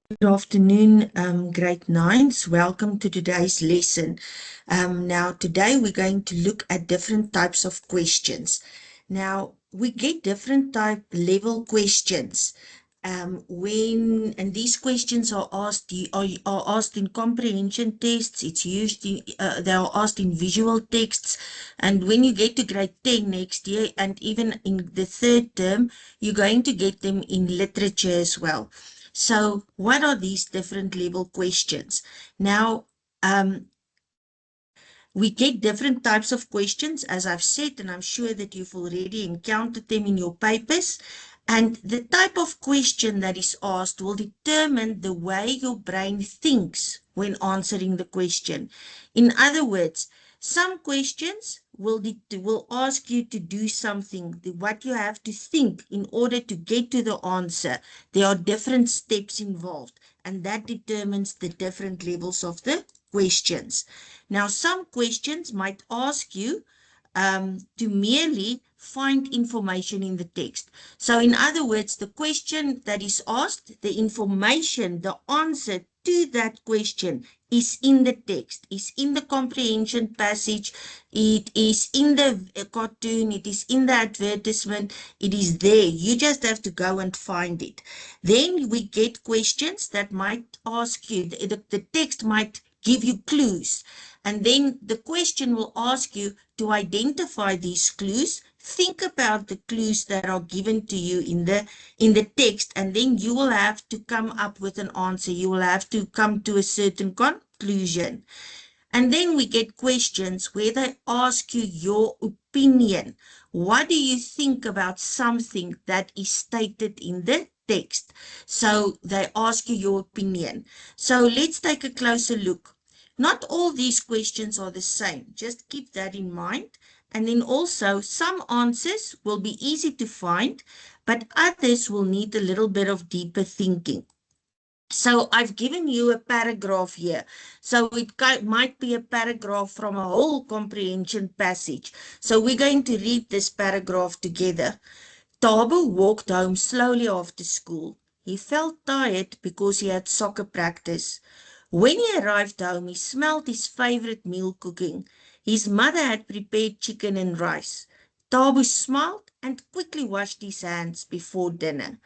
Good afternoon, grade 9s. Welcome to today's lesson. Now, today we're going to look at different types of questions. Now, we get different type level questions. And these questions are asked, are asked in comprehension tests. It's used in, they are asked in visual texts. And when you get to grade 10 next year, and even in the third term, you're going to get them in literature as well. So what are these different level questions? Now, we get different types of questions, as I've said, and I'm sure that you've already encountered them in your papers. And the type of question that is asked will determine the way your brain thinks when answering the question. In other words, some questions will ask you to do something, what you have to think in order to get to the answer. There are different steps involved, and that determines the different levels of the questions. Now, some questions might ask you to merely find information in the text. So, in other words, the question that is asked, the information, the answer to that question is in the text, is in the comprehension passage, it is in the cartoon, it is in the advertisement, it is there. You just have to go and find it. Then we get questions that might ask you, the text might give you clues. And then the question will ask you to identify these clues. Think about the clues that are given to you in the text, and then you will have to come up with an answer. You will have to come to a certain conclusion. And then we get questions where they ask you your opinion. What do you think about something that is stated in the text? So they ask you your opinion. So let's take a closer look. Not all these questions are the same. Just keep that in mind. And then also, some answers will be easy to find, but others will need a little bit of deeper thinking. So I've given you a paragraph here. So it might be a paragraph from a whole comprehension passage. So we're going to read this paragraph together. Thabo walked home slowly after school. He felt tired because he had soccer practice. When he arrived home, he smelled his favorite meal cooking. His mother had prepared chicken and rice. Thabo smiled and quickly washed his hands before dinner.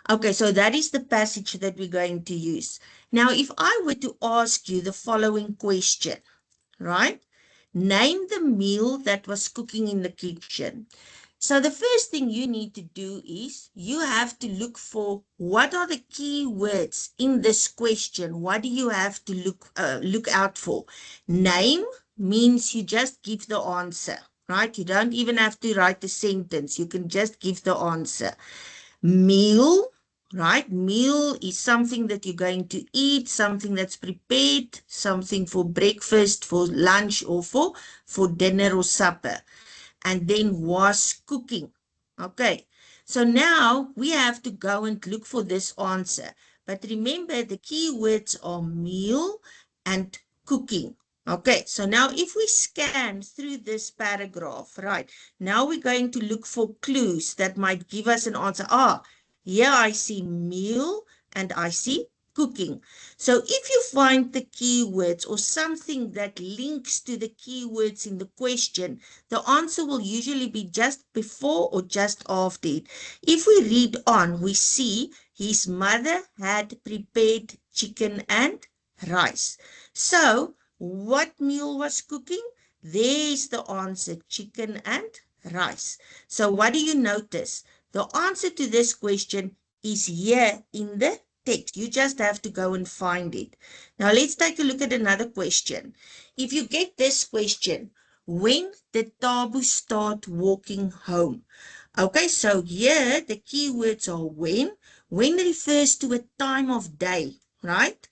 Okay, so that is the passage that we're going to use. Now, if I were to ask you the following question, right? Name the meal that was cooking in the kitchen. So the first thing you need to do is you have to look for what are the key words in this question. What do you have to look out for? Name means you just give the answer, right? You don't even have to write the sentence. You can just give the answer. Meal, right? Meal is something that you're going to eat, something that's prepared, something for breakfast, for lunch, or for dinner or supper. And then was cooking. Okay, so now we have to go and look for this answer. But remember, the key words are meal and cooking. Okay, so now if we scan through this paragraph, right, now we're going to look for clues that might give us an answer. Here I see meal and I see cooking. So if you find the keywords or something that links to the keywords in the question, the answer will usually be just before or just after it. If we read on, we see his mother had prepared chicken and rice. So, what meal was cooking? There's the answer, chicken and rice. So, what do you notice? The answer to this question is here in the text. You just have to go and find it. Now, let's take a look at another question. If you get this question, when did Thabo start walking home? Okay, so here the keywords are when. When refers to a time of day, right?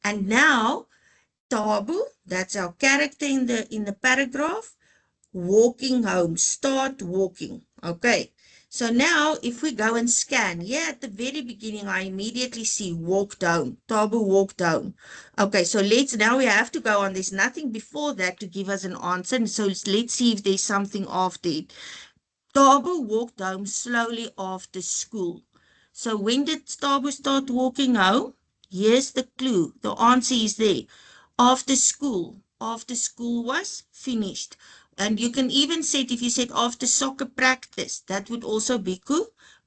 And now Thabo, that's our character in the paragraph, walking home, start walking. Okay, so now if we go and scan, here at the very beginning, I immediately see walked home. Thabo walked home. Okay, so now we have to go on. There's nothing before that to give us an answer. And so let's see if there's something after it. Thabo walked home slowly after school. So when did Thabo start walking home? Here's the clue. The answer is there. After school. After school was finished. And you can even say, if you said after soccer practice, that would also be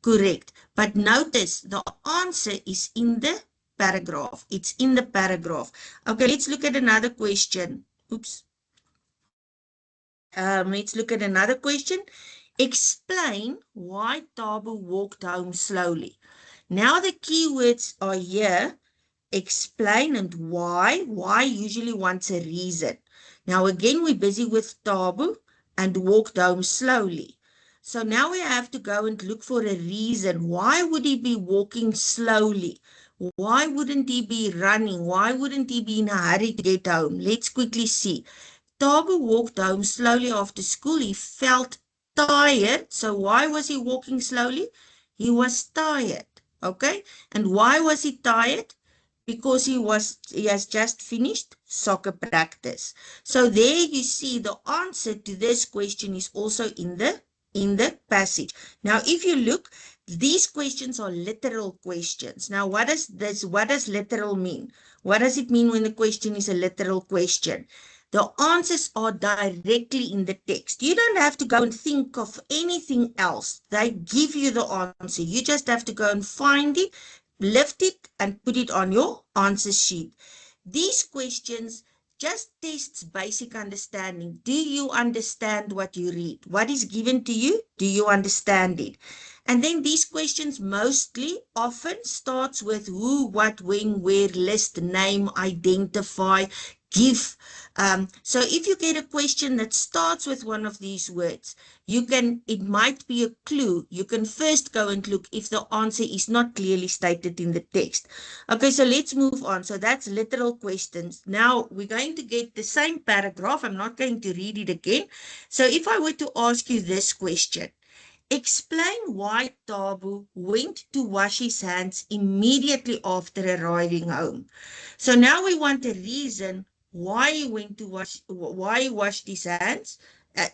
correct. But notice the answer is in the paragraph. It's in the paragraph. Okay, let's look at another question. Oops. Let's look at another question. Explain why Tabo walked home slowly. Now the keywords are here. Explain and why. Why usually wants a reason. Now again, we're busy with Tabo and walked home slowly. So now we have to go and look for a reason. Why would he be walking slowly? Why wouldn't he be running? Why wouldn't he be in a hurry to get home? Let's quickly see. Tabo walked home slowly after school. He felt tired. So why was he walking slowly? He was tired. Okay. And why was he tired? Because he has just finished soccer practice. So there you see the answer to this question is also in the passage. Now, if you look, these questions are literal questions. Now, what does literal mean? What does it mean when the question is a literal question? The answers are directly in the text. You don't have to go and think of anything else. They give you the answer. You just have to go and find it, lift it, and put it on your answer sheet. These questions just tests basic understanding. Do you understand what you read? What is given to you? Do you understand it? And then these questions mostly often starts with who, what, when, where, list, name, identify, give. So if you get a question that starts with one of these words, it might be a clue. You can first go and look if the answer is not clearly stated in the text. Okay, so let's move on. So that's literal questions. Now we're going to get the same paragraph. I'm not going to read it again. So if I were to ask you this question, explain why Tabo went to wash his hands immediately after arriving home. So now we want a reason why he why he washed his hands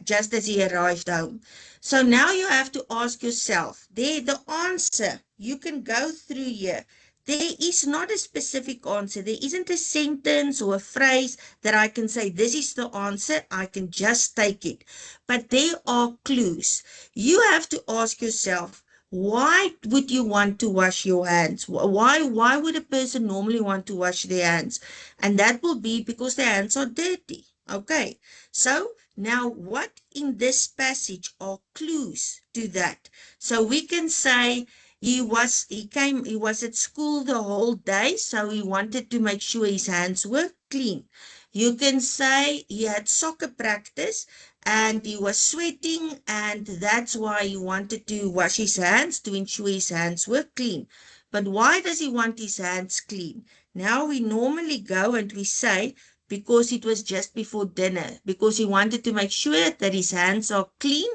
just as he arrived home. So now you have to ask yourself, the answer, you can go through here. There is not a specific answer. There isn't a sentence or a phrase that I can say, this is the answer. I can just take it. But there are clues. You have to ask yourself, why would you want to wash your hands? Why would a person normally want to wash their hands? And that will be because their hands are dirty. Okay. So now what in this passage are clues to that? So we can say he was at school the whole day, so he wanted to make sure his hands were clean. You can say he had soccer practice and he was sweating, and that's why he wanted to wash his hands to ensure his hands were clean. But why does he want his hands clean? Now we normally go and we say, because it was just before dinner, because he wanted to make sure that his hands are clean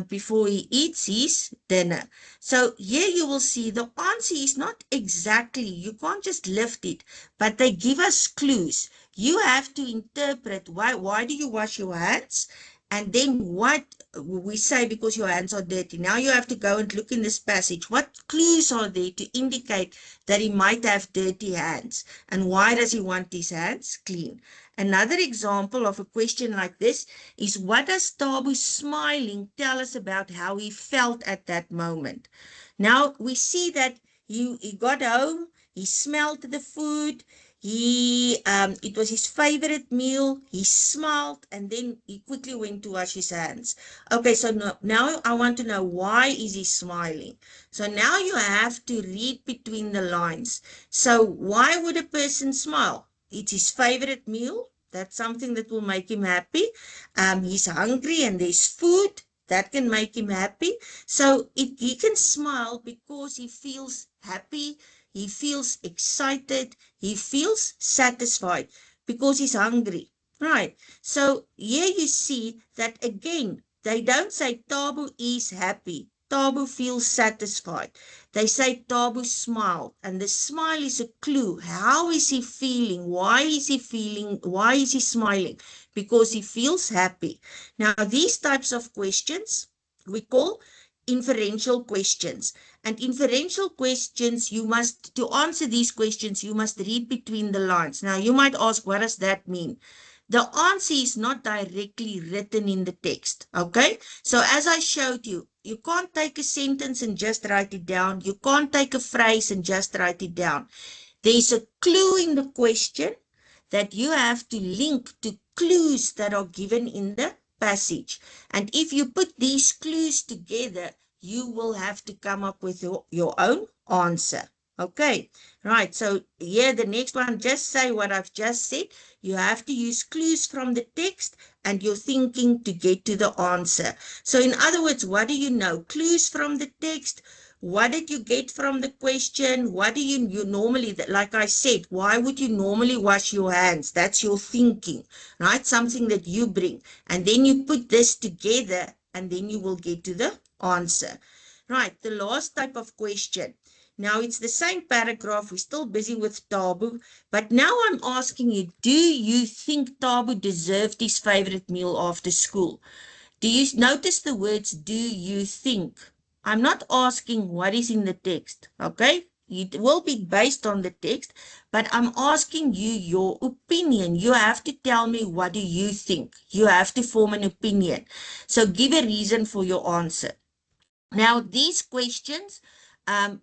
before he eats his dinner. So here you will see the answer is not exactly, you can't just lift it, but they give us clues. You have to interpret why do you wash your hands? And then what we say because your hands are dirty. Now you have to go and look in this passage. What clues are there to indicate that he might have dirty hands? And why does he want his hands clean? Another example of a question like this is, what does Tabo smiling tell us about how he felt at that moment? Now we see that he got home, he smelled the food, it was his favorite meal, he smiled, and then he quickly went to wash his hands. Okay, so now I want to know, why is he smiling? So now you have to read between the lines. So why would a person smile? It's his favorite meal. That's something that will make him happy. He's hungry and there's food. That can make him happy. So he can smile because he feels happy, he feels excited, he feels satisfied because he's hungry. Right. So here you see that again, they don't say Tabo is happy. Tabo feels satisfied. They say Tabo smiled, and the smile is a clue. How is he feeling? Why is he feeling? Why is he smiling? Because he feels happy. Now, these types of questions we call inferential questions. And inferential questions, to answer these questions, you must read between the lines. Now, you might ask, what does that mean? The answer is not directly written in the text, okay? So as I showed you, you can't take a sentence and just write it down. You can't take a phrase and just write it down. There's a clue in the question that you have to link to clues that are given in the passage. And if you put these clues together, you will have to come up with your own answer. Okay, right. So here, the next one, just say what I've just said. You have to use clues from the text and your thinking to get to the answer. So in other words, what do you know? Clues from the text. What did you get from the question? What do you normally, like I said, why would you normally wash your hands? That's your thinking, right? Something that you bring. And then you put this together and then you will get to the answer. Right, the last type of question. Now it's the same paragraph. We're still busy with Tabu. But now I'm asking you, do you think Tabu deserved his favorite meal after school? Do you notice the words, do you think? I'm not asking what is in the text, okay? It will be based on the text, but I'm asking you your opinion. You have to tell me, what do you think? You have to form an opinion. So give a reason for your answer. Now, these questions,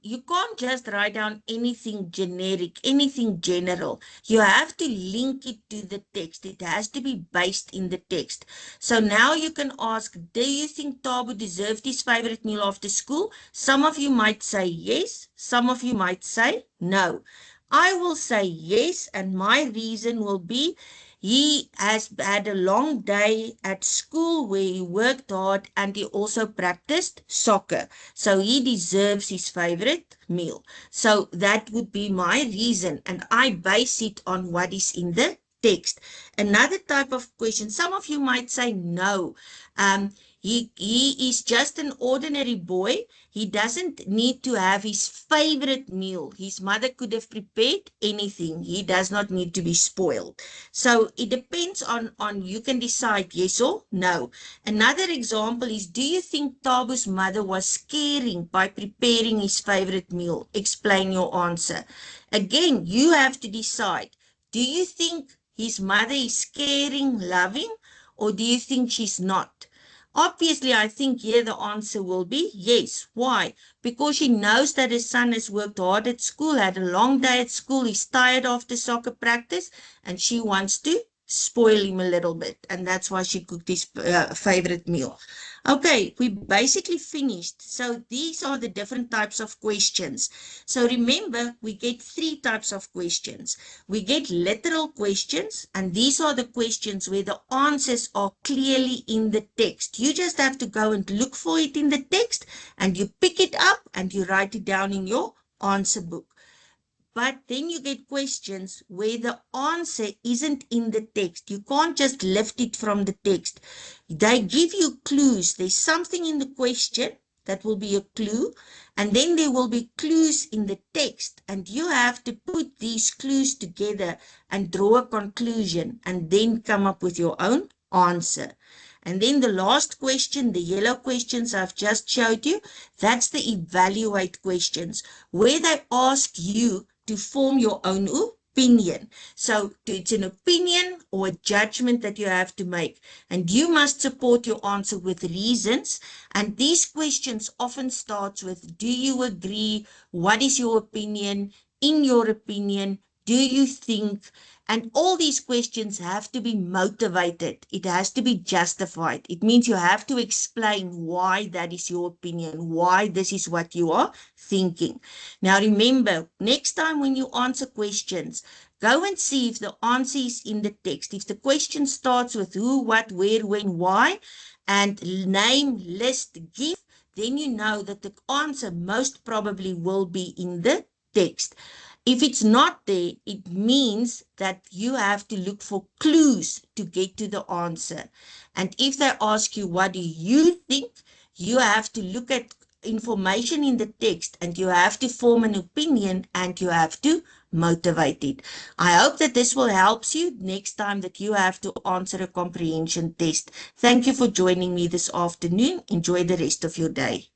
you can't just write down anything generic, anything general. You have to link it to the text. It has to be based in the text. So now you can ask, do you think Tabu deserved his favorite meal after school? Some of you might say yes. Some of you might say no. I will say yes, and my reason will be, he has had a long day at school where he worked hard and he also practiced soccer. So he deserves his favorite meal. So that would be my reason. And I base it on what is in the text. Another type of question, some of you might say no. He is just an ordinary boy. He doesn't need to have his favorite meal. His mother could have prepared anything. He does not need to be spoiled. So it depends on you can decide yes or no. Another example is, do you think Tabu's mother was scaring by preparing his favorite meal? Explain your answer. Again, you have to decide. Do you think his mother is scaring, loving, or do you think she's not? Obviously, I think here the answer will be yes. Why? Because she knows that his son has worked hard at school, had a long day at school, he's tired after soccer practice, and she wants to spoil him a little bit. And that's why she cooked his favorite meal. Okay, we basically finished. So these are the different types of questions. So remember, we get 3 types of questions. We get literal questions, and these are the questions where the answers are clearly in the text. You just have to go and look for it in the text, and you pick it up and you write it down in your answer book. But then you get questions where the answer isn't in the text. You can't just lift it from the text. They give you clues. There's something in the question that will be a clue, and then there will be clues in the text, and you have to put these clues together and draw a conclusion and then come up with your own answer. And then the last question, the yellow questions I've just showed you, that's the evaluate questions, where they ask you to form your own opinion. So it's an opinion or a judgment that you have to make, and you must support your answer with reasons. And these questions often start with, do you agree? What is your opinion? In your opinion, do you think? And all these questions have to be motivated. It has to be justified. It means you have to explain why that is your opinion, why this is what you are thinking. Now remember, next time when you answer questions, go and see if the answer is in the text. If the question starts with who, what, where, when, why, and name, list, give, then you know that the answer most probably will be in the text. If it's not there, it means that you have to look for clues to get to the answer. And if they ask you, what do you think? You have to look at information in the text and you have to form an opinion and you have to motivate it. I hope that this will help you next time that you have to answer a comprehension test. Thank you for joining me this afternoon. Enjoy the rest of your day.